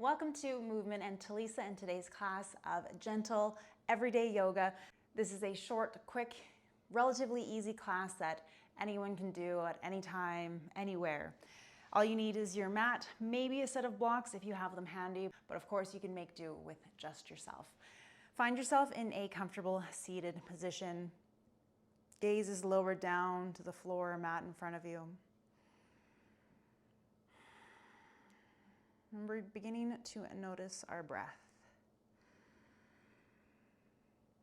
Welcome to Movement and Talisa in today's class of gentle everyday yoga. This is a short, quick, relatively easy class that anyone can do at any time, anywhere. All you need is your mat, maybe a set of blocks if you have them handy, but of course you can make do with just yourself. Find yourself in a comfortable seated position. Gaze is lowered down to the floor or mat in front of you. And we're beginning to notice our breath.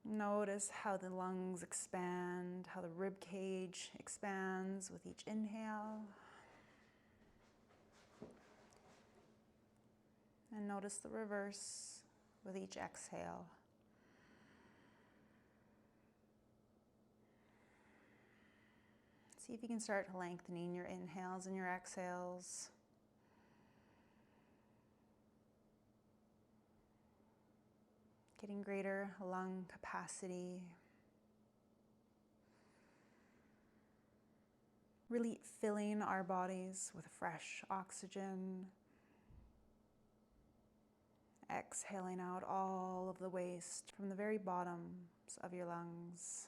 Notice how the lungs expand, how the rib cage expands with each inhale. And notice the reverse with each exhale. See if you can start lengthening your inhales and your exhales. Getting greater lung capacity. Really filling our bodies with fresh oxygen. Exhaling out all of the waste from the very bottoms of your lungs.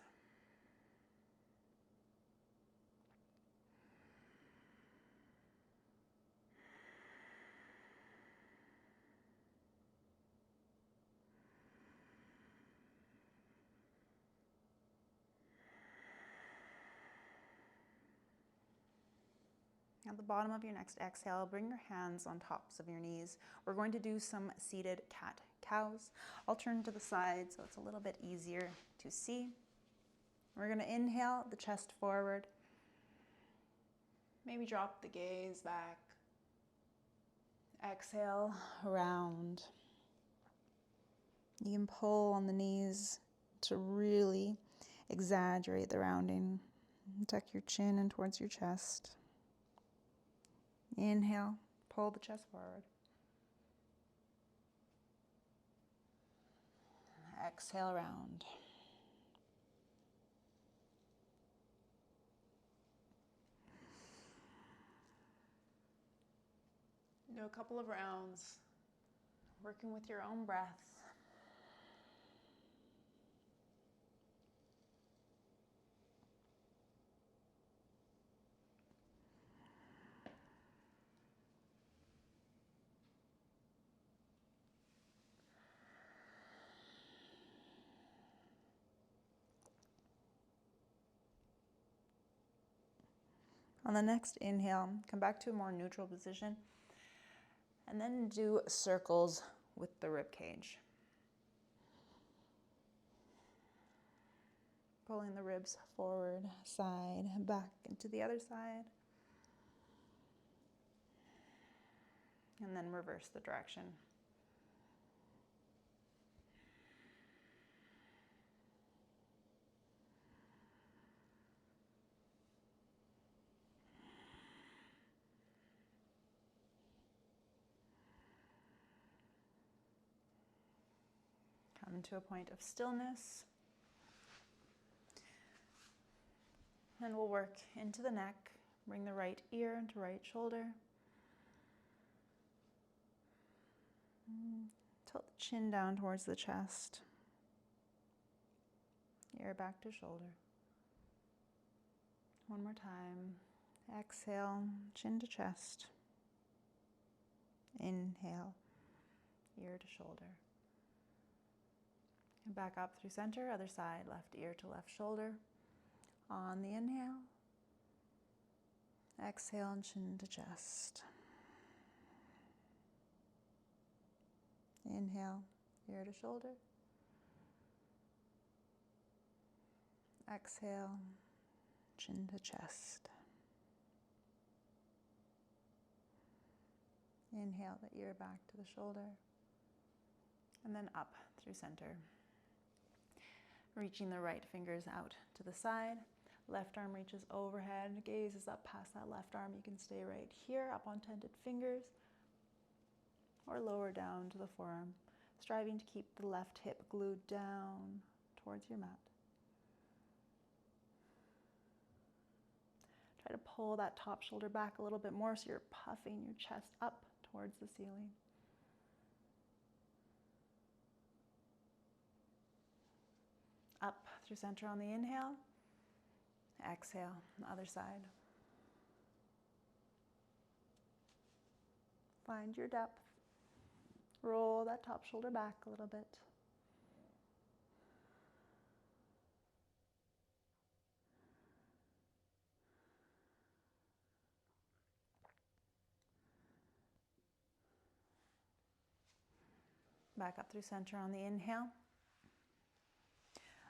At the bottom of your next exhale, bring your hands on tops of your knees. We're going to do some seated cat-cows. I'll turn to the side so it's a little bit easier to see. We're going to inhale the chest forward. Maybe drop the gaze back. Exhale, round. You can pull on the knees to really exaggerate the rounding. Tuck your chin in towards your chest. Inhale, pull the chest forward. Exhale, round. Do a couple of rounds, working with your own breath. On the next inhale, come back to a more neutral position and then do circles with the rib cage. Pulling the ribs forward, side, back, into the other side. And then reverse the direction. Come to a point of stillness. Then we'll work into the neck. Bring the right ear into right shoulder. Tilt the chin down towards the chest. Ear back to shoulder. One more time. Exhale, chin to chest. Inhale, ear to shoulder. And back up through center, other side, left ear to left shoulder. On the inhale, exhale and chin to chest. Inhale, ear to shoulder. Exhale, chin to chest. Inhale the ear back to the shoulder. And then up through center. Reaching the right fingers out to the side. Left arm reaches overhead. Gaze is up past that left arm. You can stay right here, up on tented fingers. Or lower down to the forearm. Striving to keep the left hip glued down towards your mat. Try to pull that top shoulder back a little bit more so you're puffing your chest up towards the ceiling. Up through center on the inhale. Exhale, on the other side. Find your depth. Roll that top shoulder back a little bit. Back up through center on the inhale.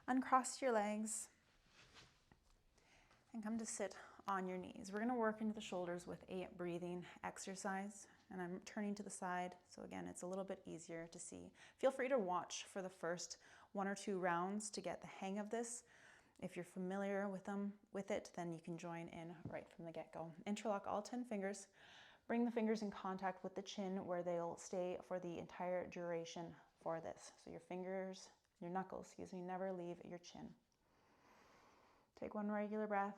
Uncross your legs and come to sit on your knees. We're going to work into the shoulders with a breathing exercise, and I'm turning to the side, so again, it's a little bit easier to see. Feel free to watch for the first 1 or 2 rounds to get the hang of this. If you're familiar with it, then you can join in right from the get-go. Interlock all 10 fingers. Bring the fingers in contact with the chin where they'll stay for the entire duration for this. So your knuckles, never leave your chin. Take one regular breath.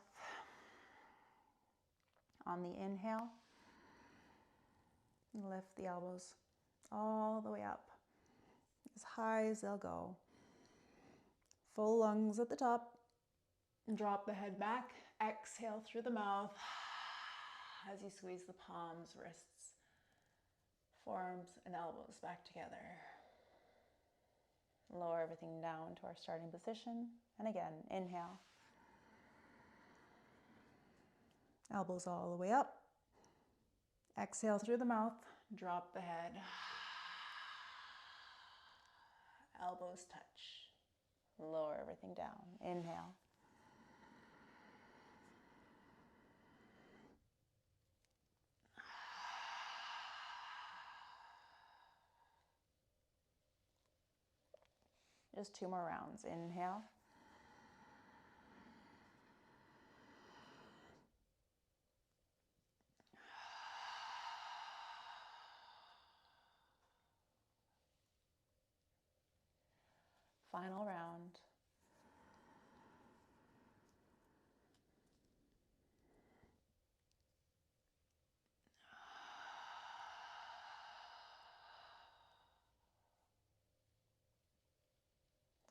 On the inhale, lift the elbows all the way up, as high as they'll go. Full lungs at the top. Drop the head back. Exhale through the mouth as you squeeze the palms, wrists, forearms, and elbows back together. Lower everything down to our starting position. And again, inhale. Elbows all the way up. Exhale through the mouth. Drop the head. Elbows touch. Lower everything down. Inhale. Just 2 more rounds. Inhale. Final round.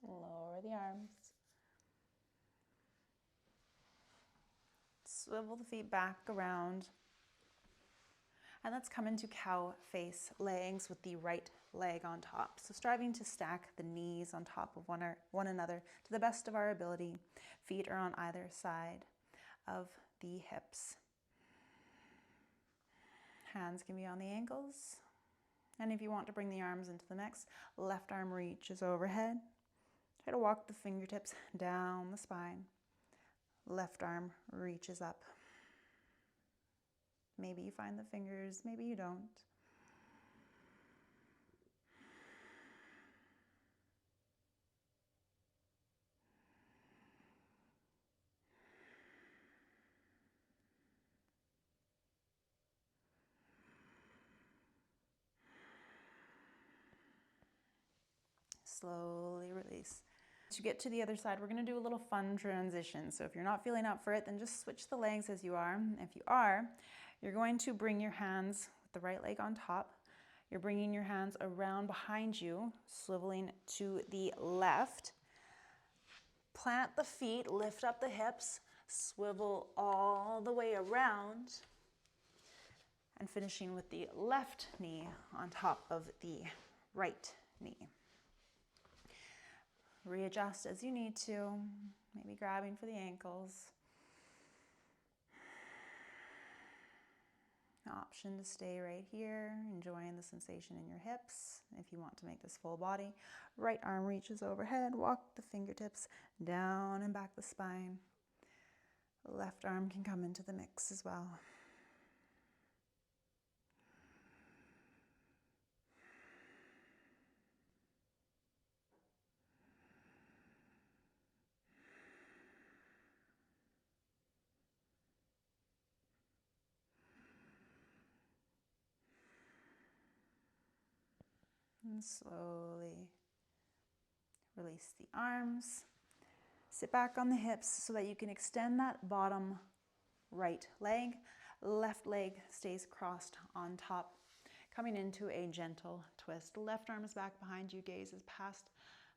Lower the arms. Swivel the feet back around. And let's come into cow face legs with the right leg on top. So striving to stack the knees on top of one another to the best of our ability. Feet are on either side of the hips. Hands can be on the ankles. And if you want to bring the arms into the mix, left arm reaches overhead. Try to walk the fingertips down the spine. Left arm reaches up. Maybe you find the fingers, maybe you don't. Slowly release. To get to the other side, we're going to do a little fun transition. So if you're not feeling up for it, then just switch the legs as you are. If you are, you're going to bring your hands with the right leg on top. You're bringing your hands around behind you, swiveling to the left. Plant the feet, lift up the hips, swivel all the way around, and finishing with the left knee on top of the right knee. Readjust as you need to, maybe grabbing for the ankles. Option to stay right here, enjoying the sensation in your hips. If you want to make this full body, right arm reaches overhead, walk the fingertips down and back the spine. Left arm can come into the mix as well. And slowly release the arms. Sit back on the hips so that you can extend that bottom right leg. Left leg stays crossed on top. Coming into a gentle twist. Left arm is back behind you, gaze is past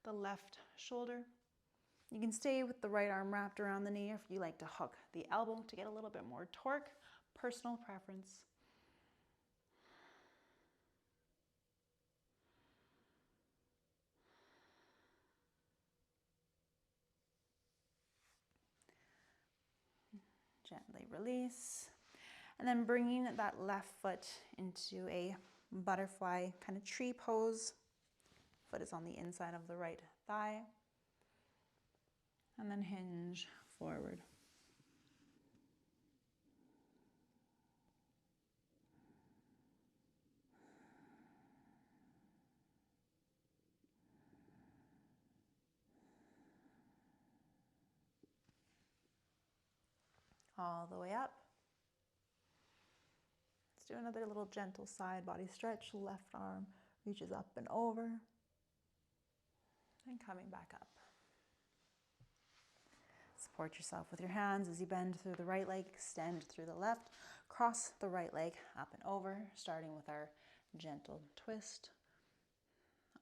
the left shoulder. You can stay with the right arm wrapped around the knee if you like to hook the elbow to get a little bit more torque, personal preference. Gently release. And then bringing that left foot into a butterfly kind of tree pose. Foot is on the inside of the right thigh. And then hinge forward. All the way up. Let's do another little gentle side body stretch. Left arm reaches up and over. And coming back up. Support yourself with your hands as you bend through the right leg, extend through the left, cross the right leg up and over, starting with our gentle twist.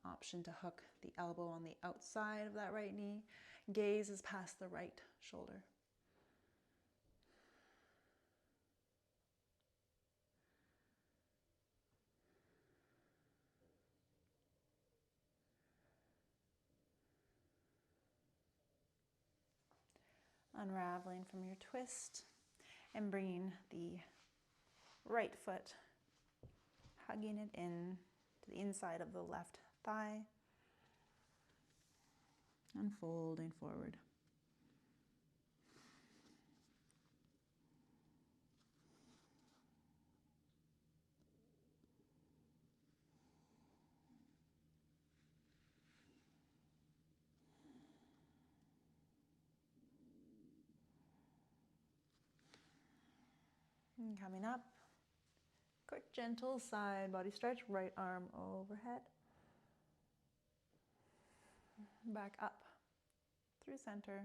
Option to hook the elbow on the outside of that right knee. Gaze is past the right shoulder. Unraveling from your twist and bringing the right foot, hugging it in to the inside of the left thigh, and folding forward. And coming up, quick gentle side body stretch, right arm overhead, back up through center.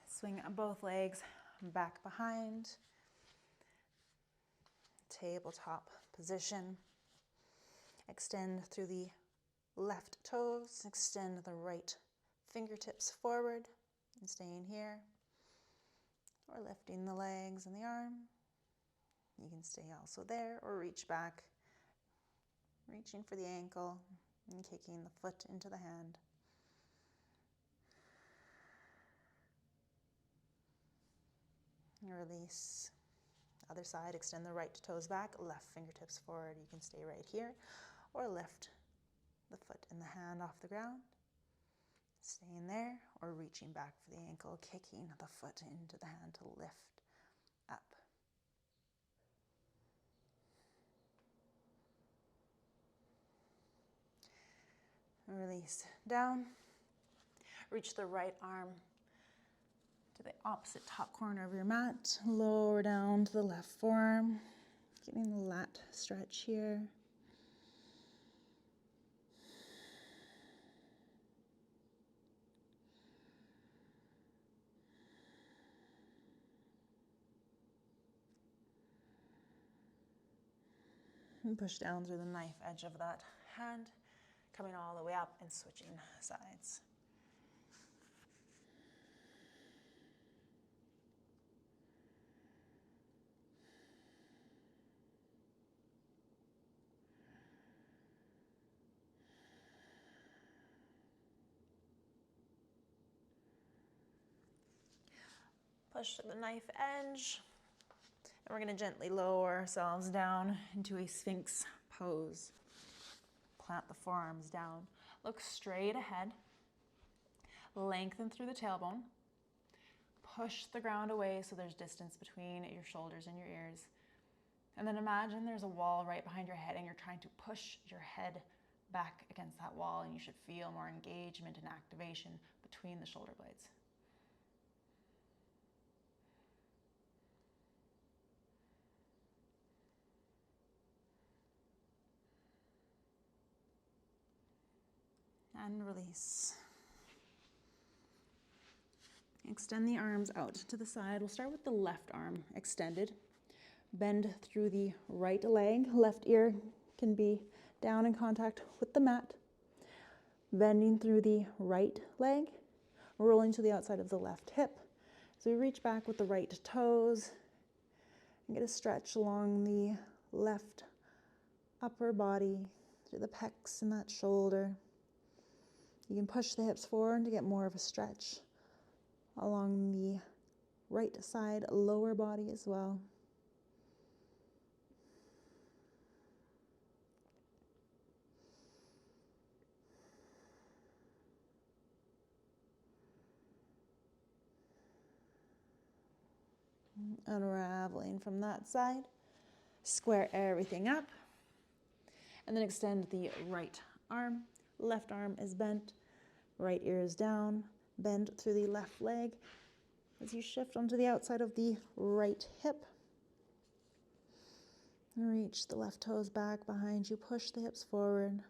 Swing both legs back behind, tabletop position. Extend through the left toes, extend the right fingertips forward and staying here. Or lifting the legs and the arm. You can stay also there or reach back, reaching for the ankle and kicking the foot into the hand. And release. Other side, extend the right toes back, left fingertips forward. You can stay right here or lift the foot and the hand off the ground. Staying there or reaching back for the ankle, kicking the foot into the hand to lift up. Release down. Reach the right arm to the opposite top corner of your mat. Lower down to the left forearm. Getting the lat stretch here. And push down through the knife edge of that hand, coming all the way up and switching sides. Push to the knife edge. And we're going to gently lower ourselves down into a Sphinx pose. Plant the forearms down. Look straight ahead. Lengthen through the tailbone. Push the ground away so there's distance between your shoulders and your ears. And then imagine there's a wall right behind your head and you're trying to push your head back against that wall, and you should feel more engagement and activation between the shoulder blades. And release. Extend the arms out to the side. We'll start with the left arm extended. Bend through the right leg. Left ear can be down in contact with the mat. Bending through the right leg, rolling to the outside of the left hip. So we reach back with the right toes and get a stretch along the left upper body, through the pecs and that shoulder. You can push the hips forward to get more of a stretch along the right side lower body as well. Unraveling from that side, square everything up, and then extend the right arm. Left arm is bent, right ear is down, bend through the left leg as you shift onto the outside of the right hip. Reach the left toes back behind you, push the hips forward.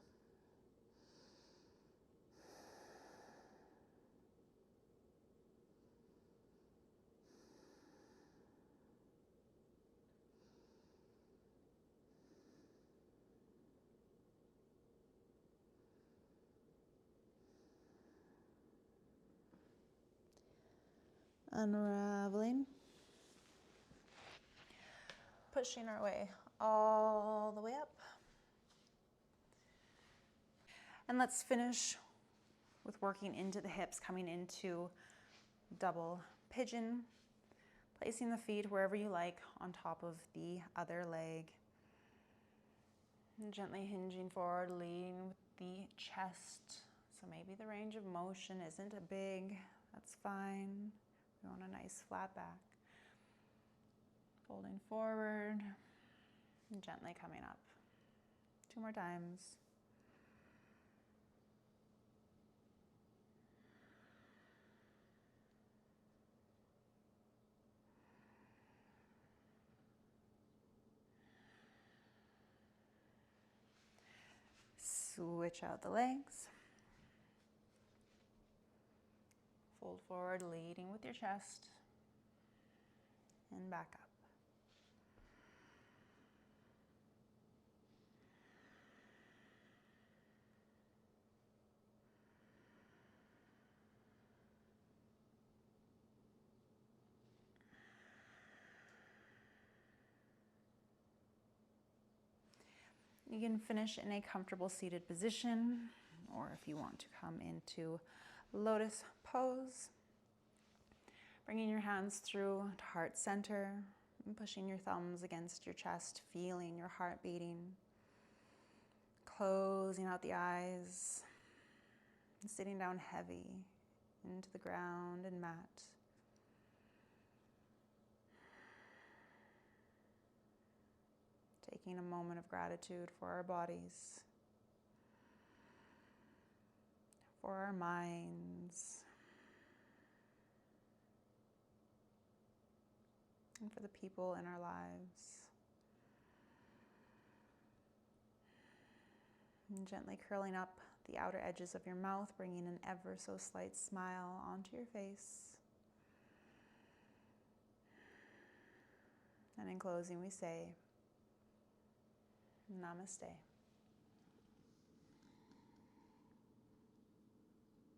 Unraveling, pushing our way all the way up. And let's finish with working into the hips, coming into double pigeon, placing the feet wherever you like on top of the other leg. And gently hinging forward, leading with the chest. So maybe the range of motion isn't a big, that's fine. We want a nice flat back. Folding forward and gently coming up. 2 more times. Switch out the legs. Fold forward, leading with your chest. And back up. You can finish in a comfortable seated position, or if you want to come into lotus pose, bringing your hands through to heart center and pushing your thumbs against your chest, feeling your heart beating, closing out the eyes, and sitting down heavy into the ground and mat. Taking a moment of gratitude for our bodies, for our minds, and for the people in our lives. And gently curling up the outer edges of your mouth, bringing an ever so slight smile onto your face. And in closing, we say, Namaste.